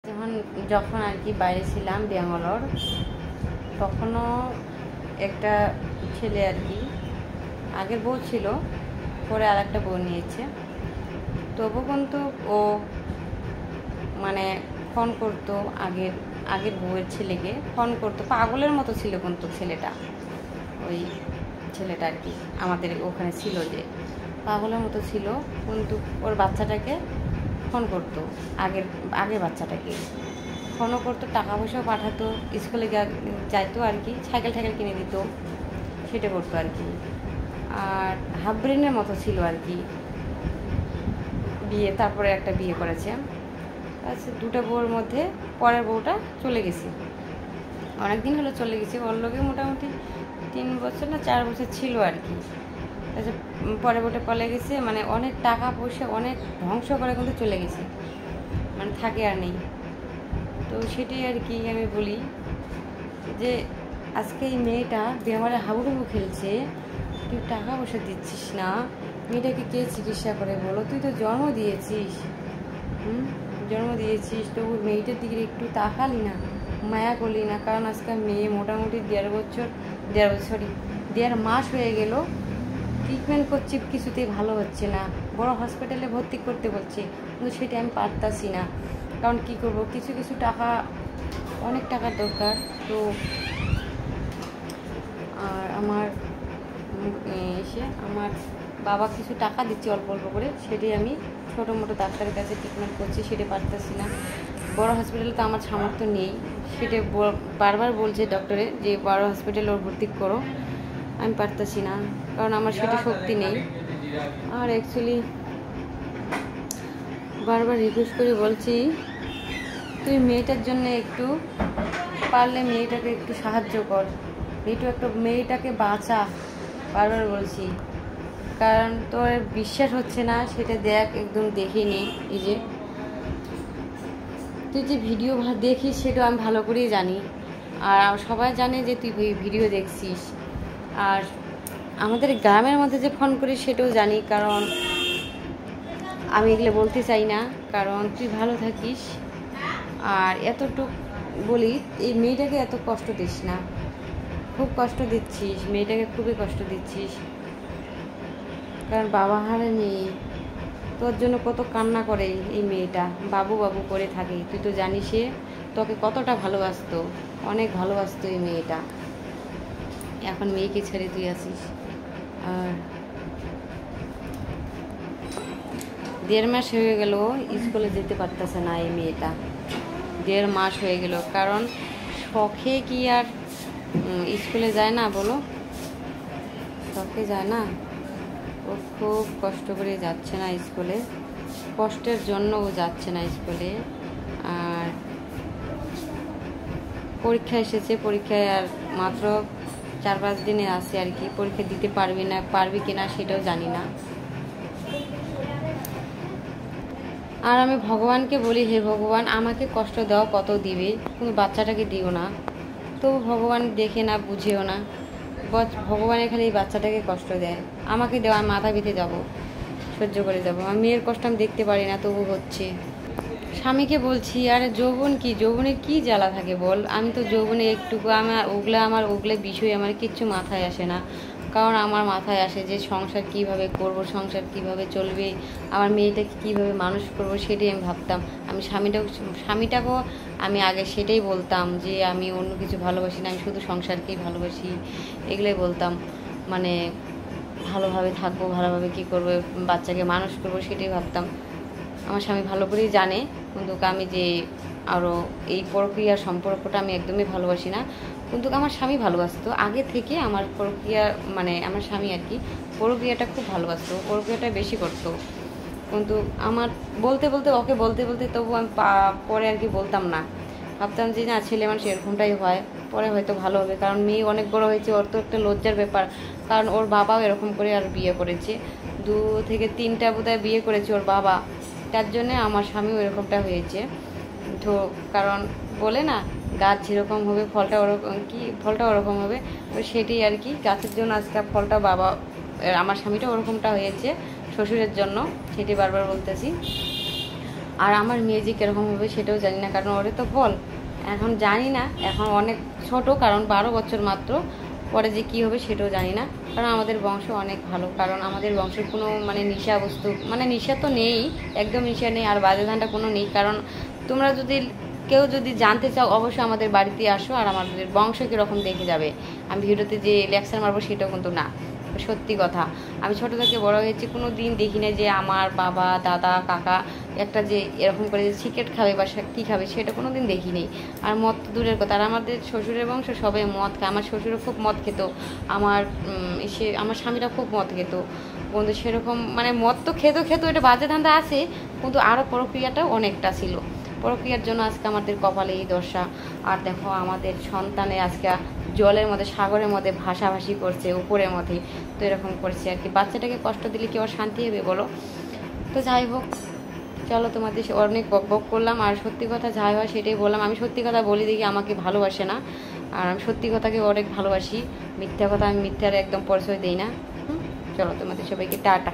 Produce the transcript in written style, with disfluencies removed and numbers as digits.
যখন আর কি বাইরে ছিলাম ব্যাঙ্গালোর, তখনও একটা ছেলে আর কি আগের বউ ছিল, পরে আর একটা বউ নিয়েছে। তবু কিন্তু ও মানে ফোন করতো, আগের বউয়ের ছেলেকে ফোন করতো, পাগলের মতো ছিল কিন্তু ছেলেটা। ওই ছেলেটা আর কি আমাদের ওখানে ছিল, যে পাগলের মতো ছিল, কিন্তু ওর বাচ্চাটাকে ফোন করতো, আগের বাচ্চাটাকে ফোনও করতো, টাকা পয়সাও পাঠাতো, স্কুলে যাইতো আর কি, সাইকেল কিনে দিত, সেটা করতো আর কি। আর হাফ ব্রেনের মতো ছিল আর কি। তারপরে একটা বিয়ে করেছে। আচ্ছা, দুটো বউর মধ্যে পরের বউটা চলে গেছে, অনেকদিন হলো চলে গেছে। ওর লোকে মোটামুটি 3 বছর না 4 বছর ছিল আর কি। আচ্ছা, পরের বউটা পলে গেছে, মানে অনেক টাকা পয়সা অনেক ধ্বংস করে কিন্তু চলে গেছে, মানে থাকে আর নেই। তো সেটাই আর কি আমি বলি যে আজকে এই মেয়েটা বেমারে হাবুডুবু খেলছে, তুই টাকা পয়সা দিচ্ছিস না, মেয়েটাকে কে চিকিৎসা করে বলো? তুই তো জন্ম দিয়েছিস, জন্ম দিয়েছিস, তবু মেয়েটার দিকে একটু তাকালি না, মায়া করলি না। কারণ আজকে মেয়ে মোটামুটি 1.5 মাস হয়ে গেল ট্রিটমেন্ট করছি, কিছুতেই ভালো হচ্ছে না। বড় হসপিটালে ভর্তি করতে বলছে, কিন্তু সেটা আমি পারতাছি না। কারণ কি করব, কিছু টাকা, অনেক টাকার দরকার। তো আর আমার বাবা কিছু টাকা দিচ্ছে অল্প অল্প করে, সেটাই আমি ছোটো মোটো ডাক্তারের কাছে ট্রিটমেন্ট করছি, সেটা পারতেছি না। বড় হসপিটালে তো আমার সামর্থ্য নেই, সেটা বারবার বলছে ডক্টরে যে বড় হসপিটালে ওর ভর্তি করো, আমি পারতেছি না, কারণ আমার সেটা শক্তি নেই। আর অ্যাকচুয়ালি বারবার রিকোয়েস্ট করে বলছি, তুই মেয়েটার জন্য একটু পারলে মেয়েটাকে একটু সাহায্য কর, মেয়েটাকে বাঁচা, বারবার বলছি। কারণ তোর বিশ্বাস হচ্ছে না, সেটা দেখ, একদম দেখে নে। এই যে তুই যে ভিডিও দেখিস, সেটা আমি ভালো করেই জানি, আর সবাই জানে যে তুই ভিডিও দেখছিস। আর আমাদের গ্রামের মধ্যে যে ফোন করিস, সেটাও জানি, কারণ আমি এগুলো বলতে চাই না, কারণ তুই ভালো থাকিস। আর এতটুকু বলি, এই মেয়েটাকে এত কষ্ট দিস না, খুব কষ্ট দিচ্ছিস মেয়েটাকে, খুবই কষ্ট দিচ্ছিস। কারণ বাবা হারে মেয়ে, তোর জন্য কত কান্না করে এই মেয়েটা, বাবু বাবু করে থাকে। তুই তো জানিস সে তোকে কতটা ভালোবাসতো, অনেক ভালোবাসতো এই মেয়েটা। এখন মেয়েকে ছেড়ে তুই আসিস। আর 1.5 মাস হয়ে গেল স্কুলে যেতে পারতেছে না এই মেয়েটা, 1.5 মাস হয়ে গেল। কারণ শখে কি আর স্কুলে যায় না বলো? শখে যায় না, ও খুব কষ্ট করে যাচ্ছে না স্কুলে, কষ্টের জন্য ও যাচ্ছে না স্কুলে। আর পরীক্ষা এসেছে, পরীক্ষায় আর মাত্র 4-5 দিনে আসে আর কি। পরীক্ষা দিতে পারবি কিনা সেটাও জানি না। আর আমি ভগবানকে বলি, হে ভগবান, আমাকে কষ্ট দাও, কত দিবে, কিন্তু বাচ্চাটাকে দিও না। তবু ভগবান দেখে না, বুঝেও না, ভগবান এখানে এই বাচ্চাটাকে কষ্ট দেয়। আমাকে দেওয়া, আমি মাথা পেতে যাবো, সহ্য করে যাবো। আমি মেয়ের কষ্ট আমি দেখতে পারি না, তবু হচ্ছে। স্বামীকে বলছি, আরে যৌবনে কি জ্বালা থাকে বল? আমি তো যৌবনে একটুকু, আমার ওগুলো বিষয় আমার কিচ্ছু মাথায় আসে না। কারণ আমার মাথায় আসে যে সংসার কিভাবে করব, সংসার কিভাবে চলবে, আমার মেয়েটাকে কিভাবে মানুষ করব, সেটাই আমি ভাবতাম। আমি স্বামীটাকেও আমি আগে সেটাই বলতাম যে আমি অন্য কিছু ভালোবাসি না, আমি শুধু সংসারকেই ভালোবাসি, এগুলোই বলতাম। মানে ভালোভাবে থাকবো, ভালোভাবে কী করবো, বাচ্চাকে মানুষ করবো, সেটাই ভাবতাম। আমার স্বামী ভালো করেই জানে, কিন্তু আমি যে আরও এই প্রক্রিয়ার সম্পর্কটা আমি একদমই ভালোবাসি না। কিন্তু আমার স্বামী ভালোবাসতো আগে থেকে, আমার আমার স্বামী আর কি প্রক্রিয়াটা খুব ভালোবাসতো, প্রক্রিয়াটা বেশি করতো। কিন্তু আমার ওকে বলতে তবু আমি পরে আর কি বলতাম না, ভাবতাম যে না, ছেলে মানুষ এরকমটাই হয়, পরে হয়তো ভালো হবে। কারণ মেয়ে অনেক বড় হয়েছে, ওর তো একটা লজ্জার ব্যাপার। কারণ ওর বাবাও এরকম করে আর বিয়ে করেছে, 2 থেকে 3টা বোধহয় বিয়ে করেছে ওর বাবা, তার জন্যে আমার স্বামীও এরকমটা হয়েছে। তো কারণ বলে না, গাছ যেরকম হবে ফলটা ওরকম হবে, তো সেটাই আর কি, গাছের জন্য আজকে ফলটা আমার স্বামীটা ওরকমটা হয়েছে শ্বশুরের জন্য, সেটি বারবার বলতেছি। আর আমার মেয়ে যে কীরকম হবে সেটাও জানি না, কারণ ওরে তো বল এখন জানি না, এখন অনেক ছোট, কারণ 12 বছর মাত্র। পরে যে কী হবে সেটাও জানি না, কারণ আমাদের বংশ অনেক ভালো, কারণ আমাদের বংশের কোনো মানে নেশা বস্তু, মানে নেশা তো নেই, একদম নেশা নেই, আর বাজে ধানটা কোনো নেই। কারণ তোমরা যদি কেউ যদি জানতে চাও অবশ্যই আমাদের বাড়িতে আসো, আর আমাদের বংশ কীরকম দেখে যাবে। আমি ভিডিওতে যে লেকচার মারবো সেটাও কিন্তু না, সত্যি কথা। আমি ছোটো থেকে বড় হয়েছি, কোনো দিন দেখি না যে আমার বাবা দাদা কাকা একটা যে এরকম করে যে সিগারেট খাবে বা কী খাবে, সেটা কোনো দিন দেখি নেই। আর মদ তো দূরের কথা, আর আমাদের শ্বশুরের বংশ সবাই মদ খায়। আমার শ্বশুরও খুব মদ খেত, আমার স্বামীরা খুব মদ খেত, বন্ধু সেরকম মানে মদ তো খেত, এটা বাজে ধান্দা আছে, কিন্তু আরও প্রক্রিয়াটাও অনেকটা ছিল। প্রক্রিয়ার জন্য আজকে আমাদের কপালে এই দশা। আর দেখো আমাদের সন্তানে আজকে জলের মধ্যে সাগরের মধ্যে ভাসাভাসি করছে উপরের মধ্যে, তো এরকম করছে আর কি। বাচ্চাটাকে কষ্ট দিলে কি ওর শান্তি হবে বলো? তো যাই হোক, চলো তোমাদের অনেক বক করলাম, আর সত্যি কথা যাই হয় সেটাই বললাম। আমি সত্যি কথা বলি দেখি আমাকে ভালোবাসে না, আর আমি সত্যি কথাকে অনেক ভালোবাসি, মিথ্যা কথা আমি মিথ্যার একদম পরিচয় দিই না। চলো তোমাদের সবাইকে টাটা।